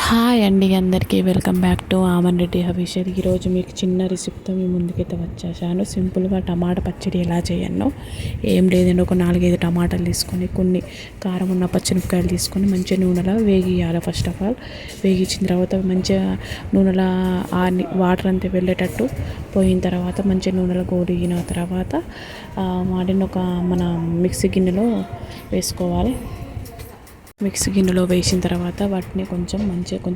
Hi అండి, అందరికీ welcome back to Aman Reddy హబీషర్. ఈరోజు మీకు చిన్న రెసిపీతో మీ ముందుకైతే వచ్చేసాను. సింపుల్గా టమాటా పచ్చడి ఎలా చేయను. ఏం లేదండి, ఒక 4-5 టమాటాలు తీసుకొని కొన్ని కారం ఉన్న పచ్చిమిరపకాయలు తీసుకొని మంచిగా నూనెలో వేగియాలి. ఫస్ట్ ఆఫ్ ఆల్ వేగించిన తర్వాత మంచిగా నూనెలో వాటర్ అంతా వెళ్ళేటట్టు పోయిన తర్వాత మంచిగా నూనెలో గోలిన తర్వాత వాటిని మన మిక్సీ గిన్నెలో వేసుకోవాలి. మిక్సీ గిన్నెలో వేసిన తర్వాత వాటిని కొంచెం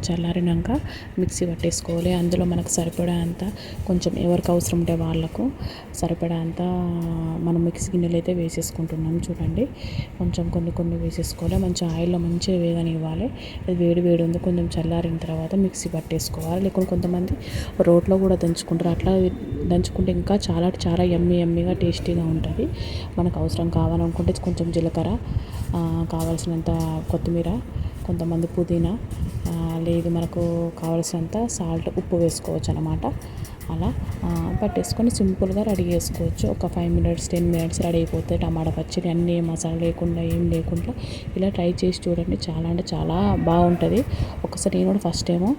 చల్లారినాక మిక్సీ పట్టేసుకోవాలి. అందులో మనకు సరిపడా అంత కొంచెం ఎవరికి అవసరం ఉంటే వాళ్ళకు సరిపడా అంత మనం మిక్సీ గిన్నెలో అయితే వేసేసుకుంటున్నాం. చూడండి, కొంచెం కొన్ని వేసేసుకోవాలి. మంచిగా ఆయిల్లో మంచిగా వేగనివ్వాలి. అది వేడి ఉంది, కొంచెం చల్లారిన తర్వాత మిక్సీ పట్టేసుకోవాలి. లేకుంటే కొంతమంది రోట్లో కూడా దంచుకుంటారు. అట్లా దంచుకుంటే ఇంకా చాలా యమ్మీగా టేస్టీగా ఉంటుంది. మనకు అవసరం కావాలనుకుంటే కొంచెం జీలకర్ర, కావాల్సినంత కొత్తిమీర, కొంతమంది పుదీనా, లేదు మనకు కావాల్సినంత సాల్ట్, ఉప్పు వేసుకోవచ్చు అన్నమాట. అలా పట్టేసుకొని సింపుల్గా రెడీ చేసుకోవచ్చు. ఒక 5 minutes 10 minutes రెడీ అయిపోతుంది టమాటా పచ్చడి. అన్నీ మసాలా లేకుండా ఏం లేకుండా ఇలా ట్రై చేసి చూడండి. చాలా అంటే చాలా బాగుంటుంది. ఒకసారి నేను కూడా ఫస్ట్ టైము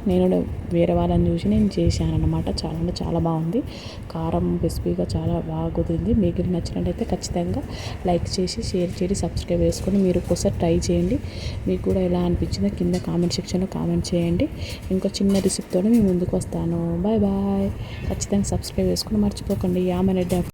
వేరే వాళ్ళని చూసి నేను చేశాను అన్నమాట. చాలా అంటే చాలా బాగుంది. కారం క్రిస్పీగా చాలా బాగా కుదిరింది. మీకు నచ్చినట్టయితే ఖచ్చితంగా లైక్ చేసి షేర్ చేసి సబ్స్క్రైబ్ చేసుకొని మీరు ఒకసారి ట్రై చేయండి. మీకు కూడా ఎలా అనిపించిందో కింద కామెంట్ సెక్షన్లో కామెంట్ చేయండి. ఇంకో చిన్న రెసిపీతో మీ ముందుకు వస్తాను. బాయ్. ఖచ్చితంగా సబ్స్క్రైబ్ చేసుకుని మర్చిపోకండి. ఆమన్ రెడ్డి